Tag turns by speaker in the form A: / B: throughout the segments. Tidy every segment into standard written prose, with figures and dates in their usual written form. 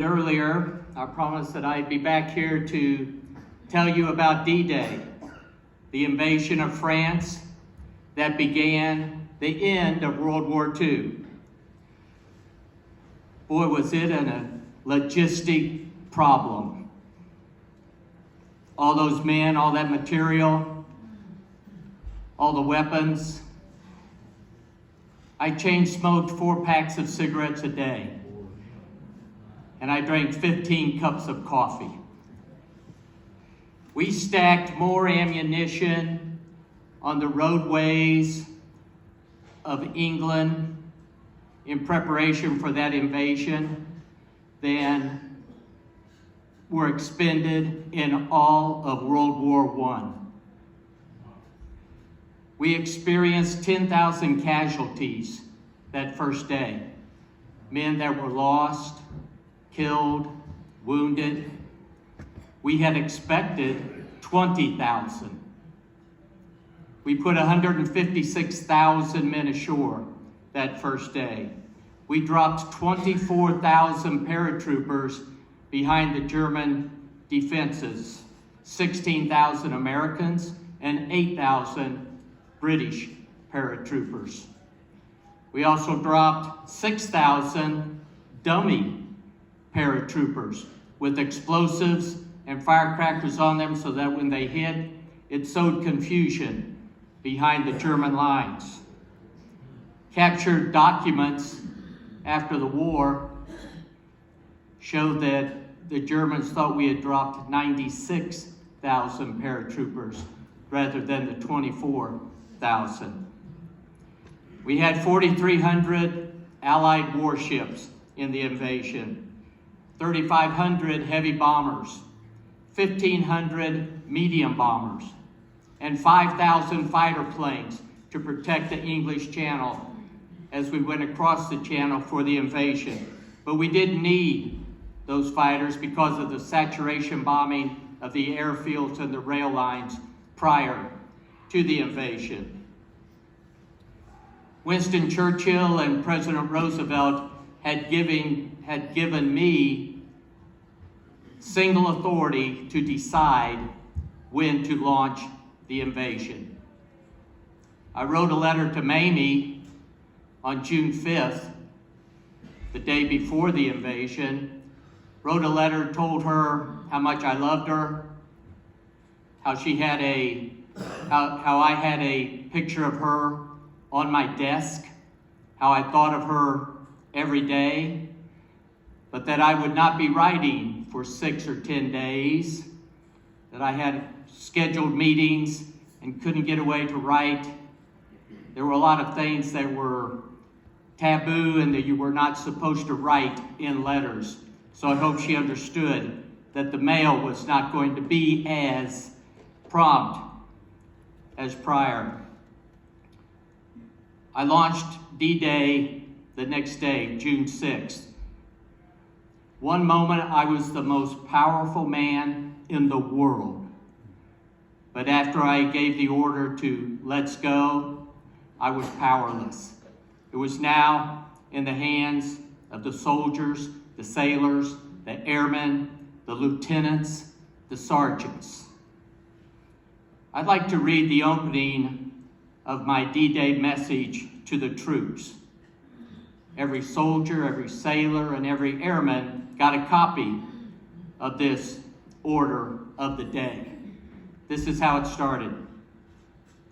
A: Earlier, I promised that I'd be back here to tell you about D-Day, the invasion of France that began the end of World War II. Boy, was it a logistic problem. All those men, all that material, all the weapons. I chain-smoked 4 packs of cigarettes a day, and I drank 15 cups of coffee. We stacked more ammunition on the roadways of England in preparation for that invasion than were expended in all of World War I. We experienced 10,000 casualties that first day. Men that were lost, killed, wounded. We had expected 20,000. We put 156,000 men ashore that first day. We dropped 24,000 paratroopers behind the German defenses, 16,000 Americans and 8,000 British paratroopers. We also dropped 6,000 dummy paratroopers with explosives and firecrackers on them so that when they hit, it sowed confusion behind the German lines. Captured documents after the war showed that the Germans thought we had dropped 96,000 paratroopers rather than the 24,000. We had 4,300 Allied warships in the invasion, 3,500 heavy bombers, 1,500 medium bombers, and 5,000 fighter planes to protect the English Channel as we went across the channel for the invasion. But we didn't need those fighters because of the saturation bombing of the airfields and the rail lines prior to the invasion. Winston Churchill and President Roosevelt had given me single authority to decide when to launch the invasion. I wrote a letter to Mamie on June 5th, the day before the invasion, wrote a letter, told her how much I loved her, how I had a picture of her on my desk, how I thought of her every day, but that I would not be writing for 6 or 10 days, that I had scheduled meetings and couldn't get away to write. There were a lot of things that were taboo and that you were not supposed to write in letters. So I hope she understood that the mail was not going to be as prompt as prior. I launched D-Day the next day, June 6th. One moment I was the most powerful man in the world. But after I gave the order to let's go, I was powerless. It was now in the hands of the soldiers, the sailors, the airmen, the lieutenants, the sergeants. I'd like to read the opening of my D-Day message to the troops. Every soldier, every sailor, and every airman got a copy of this order of the day. This is how it started.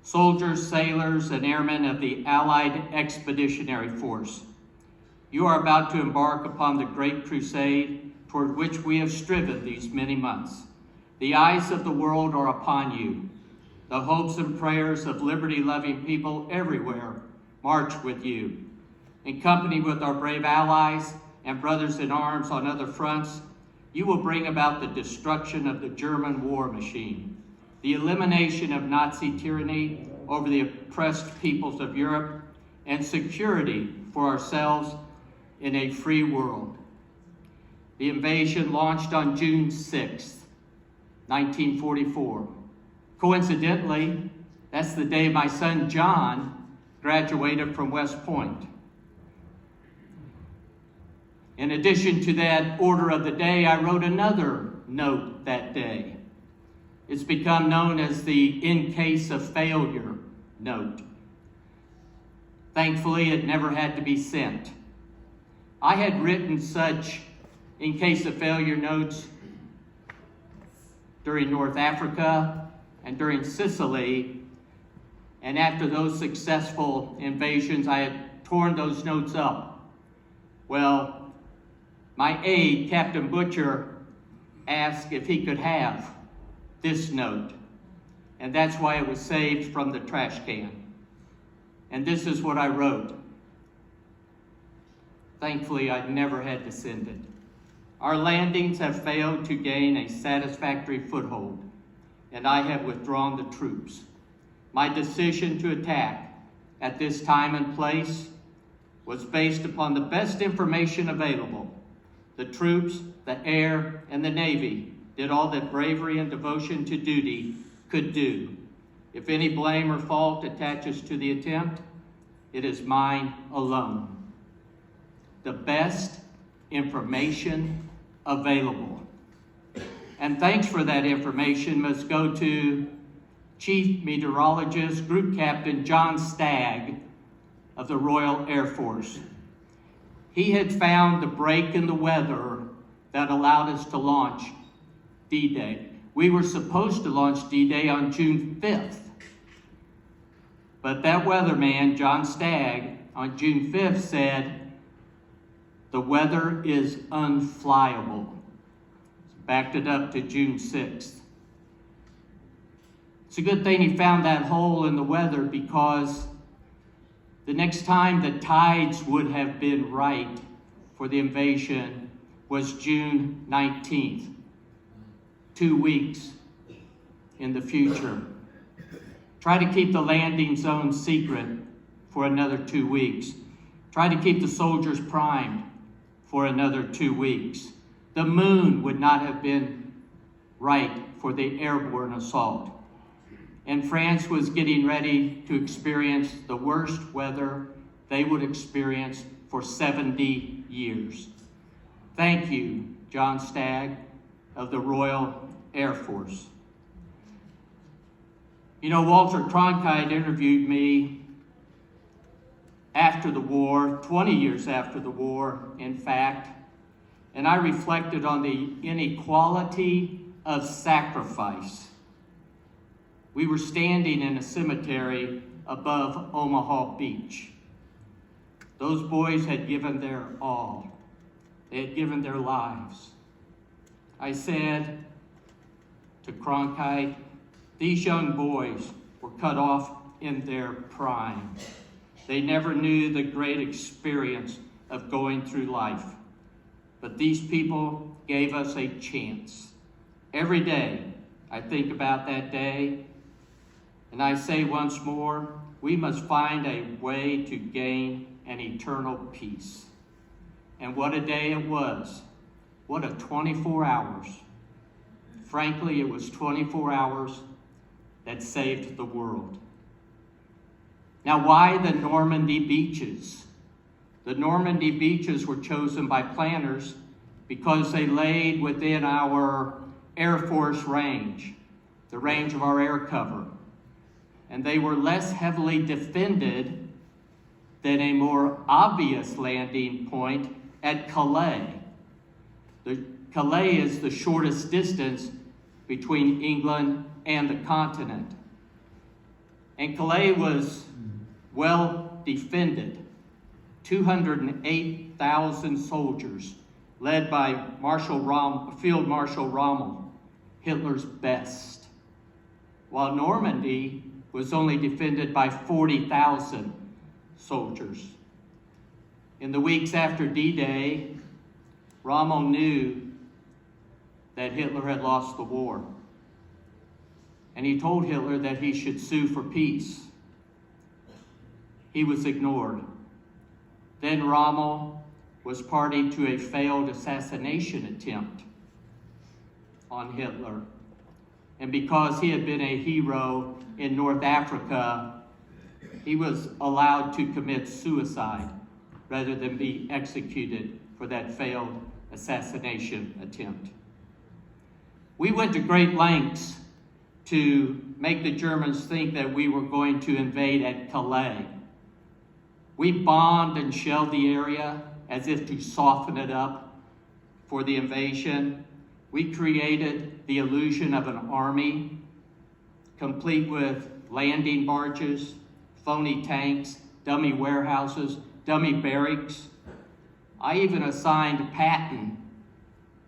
A: Soldiers, sailors, and airmen of the Allied Expeditionary Force, you are about to embark upon the great crusade toward which we have striven these many months. The eyes of the world are upon you. The hopes and prayers of liberty-loving people everywhere march with you. In company with our brave allies and brothers in arms on other fronts, you will bring about the destruction of the German war machine, the elimination of Nazi tyranny over the oppressed peoples of Europe, and security for ourselves in a free world. The invasion launched on June 6th, 1944. Coincidentally, that's the day my son John graduated from West Point. In addition to that order of the day, I wrote another note that day. It's become known as the in case of failure note. Thankfully, it never had to be sent. I had written such in case of failure notes during North Africa and during Sicily, and after those successful invasions, I had torn those notes up. Well, my aide, Captain Butcher, asked if he could have this note, and that's why it was saved from the trash can. And this is what I wrote. Thankfully, I never had to send it. Our landings have failed to gain a satisfactory foothold, and I have withdrawn the troops. My decision to attack at this time and place was based upon the best information available. The troops, the air, and the Navy did all that bravery and devotion to duty could do. If any blame or fault attaches to the attempt, it is mine alone. The best information available. And thanks for that information must go to Chief Meteorologist Group Captain John Stagg of the Royal Air Force. He had found the break in the weather that allowed us to launch D-Day. We were supposed to launch D-Day on June 5th. But that weatherman, John Stagg, on June 5th said, the weather is unflyable. Backed it up to June 6th. It's a good thing he found that hole in the weather, because the next time the tides would have been right for the invasion was June 19th, 2 weeks in the future. Try to keep the landing zone secret for another 2 weeks. Try to keep the soldiers primed for another 2 weeks. The moon would not have been right for the airborne assault. And France was getting ready to experience the worst weather they would experience for 70 years. Thank you, John Stagg of the Royal Air Force. You know, Walter Cronkite interviewed me after the war, 20 years after the war, in fact, and I reflected on the inequality of sacrifice. We were standing in a cemetery above Omaha Beach. Those boys had given their all. They had given their lives. I said to Cronkite, these young boys were cut off in their prime. They never knew the great experience of going through life. But these people gave us a chance. Every day, I think about that day, and I say once more, we must find a way to gain an eternal peace. And what a day it was. What a 24 hours. Frankly, it was 24 hours that saved the world. Now, why the Normandy beaches? The Normandy beaches were chosen by planners because they laid within our Air Force range, the range of our air cover. And they were less heavily defended than a more obvious landing point at Calais. Calais is the shortest distance between England and the continent. And Calais was well defended. 208,000 soldiers led by Field Marshal Rommel, Hitler's best. While Normandy was only defended by 40,000 soldiers. In the weeks after D-Day, Rommel knew that Hitler had lost the war. And he told Hitler that he should sue for peace. He was ignored. Then Rommel was party to a failed assassination attempt on Hitler. And because he had been a hero in North Africa, he was allowed to commit suicide rather than be executed for that failed assassination attempt. We went to great lengths to make the Germans think that we were going to invade at Calais. We bombed and shelled the area as if to soften it up for the invasion. We created the illusion of an army, complete with landing barges, phony tanks, dummy warehouses, dummy barracks. I even assigned Patton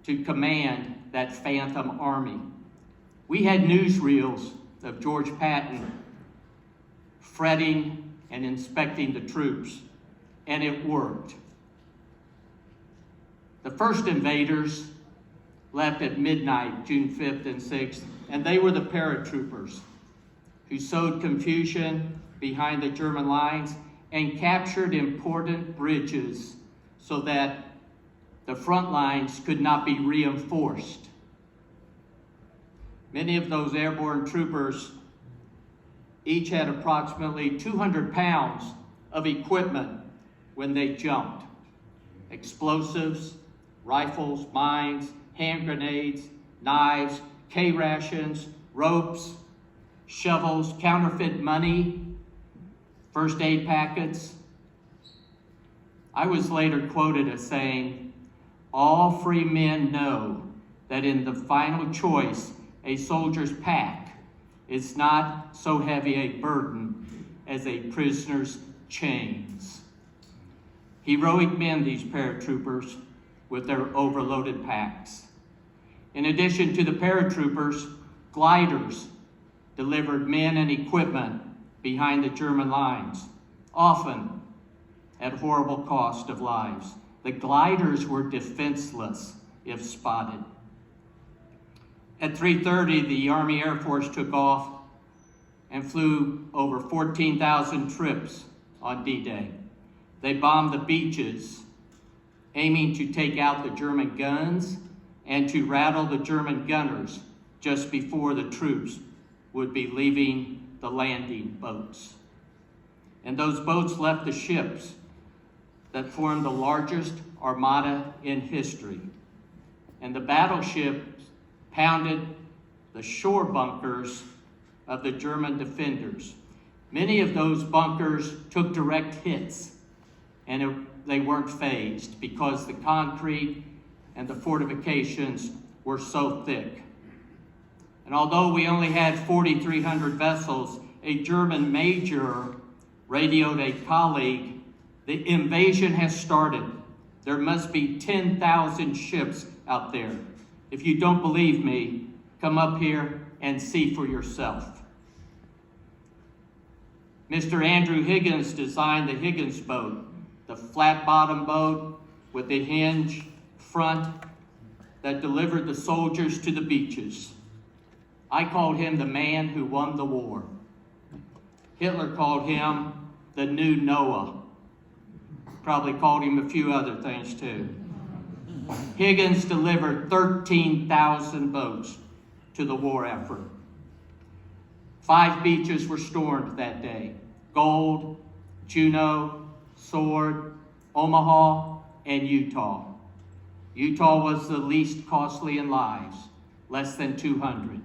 A: to command that phantom army. We had newsreels of George Patton fretting and inspecting the troops, and it worked. The first invaders left at midnight, June 5th and 6th, and they were the paratroopers who sowed confusion behind the German lines and captured important bridges so that the front lines could not be reinforced. Many of those airborne troopers each had approximately 200 pounds of equipment when they jumped. Explosives, rifles, mines, hand grenades, knives, K-rations, ropes, shovels, counterfeit money, first aid packets. I was later quoted as saying, "All free men know that in the final choice, a soldier's pack is not so heavy a burden as a prisoner's chains." Heroic men, these paratroopers, with their overloaded packs. In addition to the paratroopers, gliders delivered men and equipment behind the German lines, often at horrible cost of lives. The gliders were defenseless if spotted. At 3:30, the Army Air Force took off and flew over 14,000 trips on D-Day. They bombed the beaches, aiming to take out the German guns and to rattle the German gunners just before the troops would be leaving the landing boats. And those boats left the ships that formed the largest armada in history. And the battleships pounded the shore bunkers of the German defenders. Many of those bunkers took direct hits, and they weren't fazed because the concrete and the fortifications were so thick. And although we only had 4,300 vessels, a German major radioed a colleague, "The invasion has started. There must be 10,000 ships out there. If you don't believe me, come up here and see for yourself." Mr. Andrew Higgins designed the Higgins boat, the flat-bottom boat with the hinge front that delivered the soldiers to the beaches. I called him the man who won the war. Hitler called him the new Noah. Probably called him a few other things too. Higgins delivered 13,000 boats to the war effort. 5 beaches were stormed that day: Gold, Juneau, Sword, Omaha, and Utah. Utah was the least costly in lives, less than 200.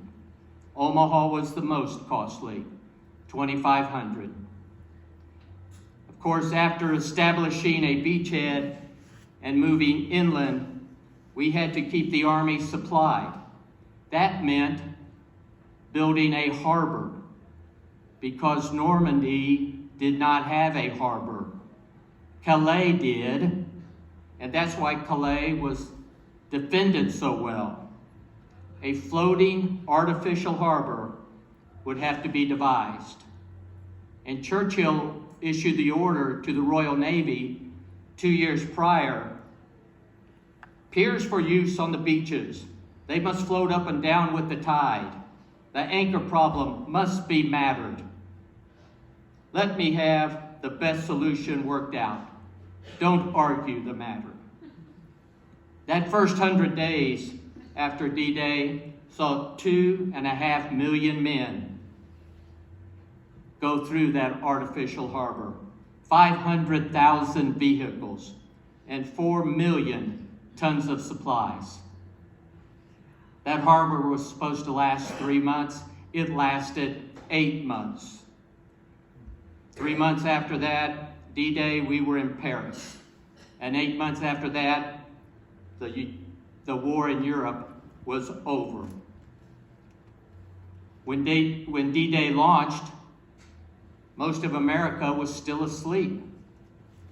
A: Omaha was the most costly, 2,500. Of course, after establishing a beachhead and moving inland, we had to keep the army supplied. That meant building a harbor, because Normandy did not have a harbor. Calais did, and that's why Calais was defended so well. A floating artificial harbor would have to be devised. And Churchill issued the order to the Royal Navy 2 years prior: piers for use on the beaches. They must float up and down with the tide. The anchor problem must be mattered. Let me have the best solution worked out. Don't argue the matter. That first 100 days after D-Day saw 2.5 million men go through that artificial harbor, 500,000 vehicles, and 4 million tons of supplies. That harbor was supposed to last 3 months. It lasted 8 months. 3 months after that, D-Day, we were in Paris. And 8 months after that, the war in Europe was over. When D-Day launched, most of America was still asleep.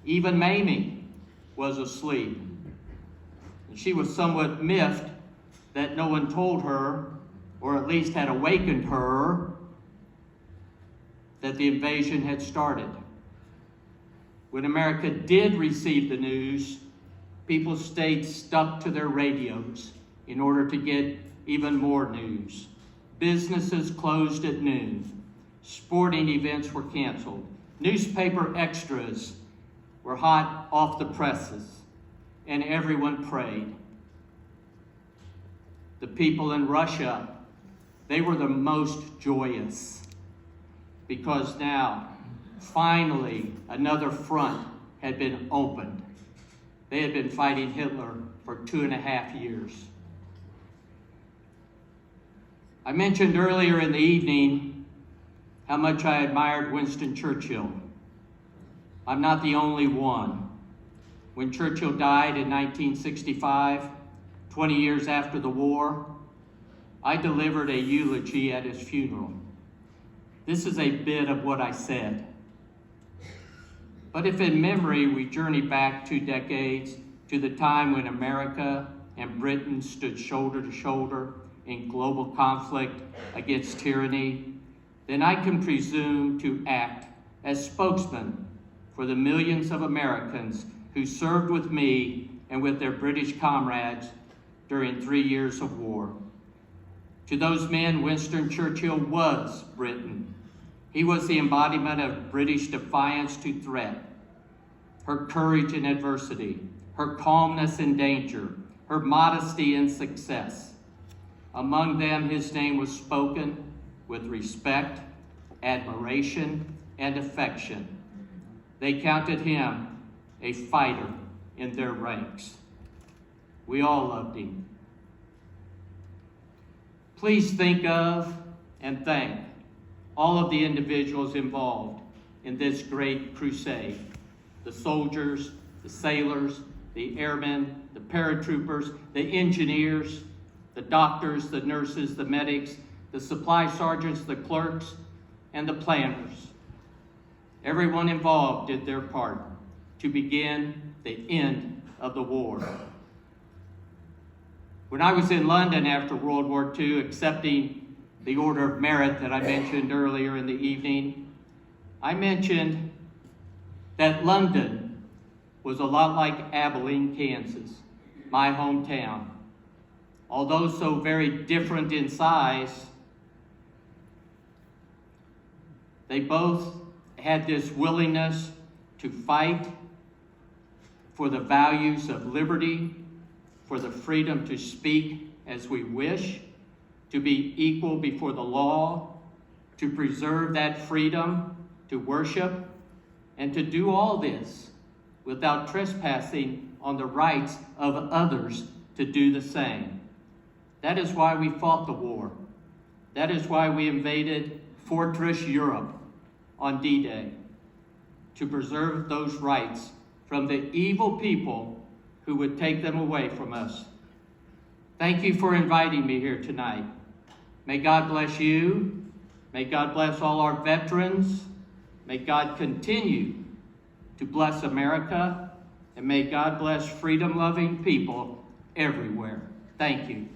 A: Even Mamie was asleep. And she was somewhat miffed that no one told her, or at least had awakened her, that the invasion had started. When America did receive the news, people stayed stuck to their radios in order to get even more news. Businesses closed at noon. Sporting events were canceled. Newspaper extras were hot off the presses, and everyone prayed. The people in Russia, they were the most joyous, because now, finally, another front had been opened. They had been fighting Hitler for 2.5 years. I mentioned earlier in the evening how much I admired Winston Churchill. I'm not the only one. When Churchill died in 1965, 20 years after the war, I delivered a eulogy at his funeral. This is a bit of what I said. But if in memory we journey back 2 decades to the time when America and Britain stood shoulder to shoulder in global conflict against tyranny, then I can presume to act as spokesman for the millions of Americans who served with me and with their British comrades during 3 years of war. To those men, Winston Churchill was Britain. He was the embodiment of British defiance to threat, her courage in adversity, her calmness in danger, her modesty in success. Among them, his name was spoken with respect, admiration, and affection. They counted him a fighter in their ranks. We all loved him. Please think of and thank all of the individuals involved in this great crusade. The soldiers, the sailors, the airmen, the paratroopers, the engineers, the doctors, the nurses, the medics, the supply sergeants, the clerks, and the planners. Everyone involved did their part to begin the end of the war. When I was in London after World War II, accepting the Order of Merit that I mentioned earlier in the evening, I mentioned that London was a lot like Abilene, Kansas, my hometown. Although so very different in size, they both had this willingness to fight for the values of liberty, for the freedom to speak as we wish, to be equal before the law, to preserve that freedom, to worship, and to do all this without trespassing on the rights of others to do the same. That is why we fought the war. That is why we invaded Fortress Europe on D-Day, to preserve those rights from the evil people who would take them away from us. Thank you for inviting me here tonight. May God bless you. May God bless all our veterans. May God continue to bless America. And may God bless freedom-loving people everywhere. Thank you.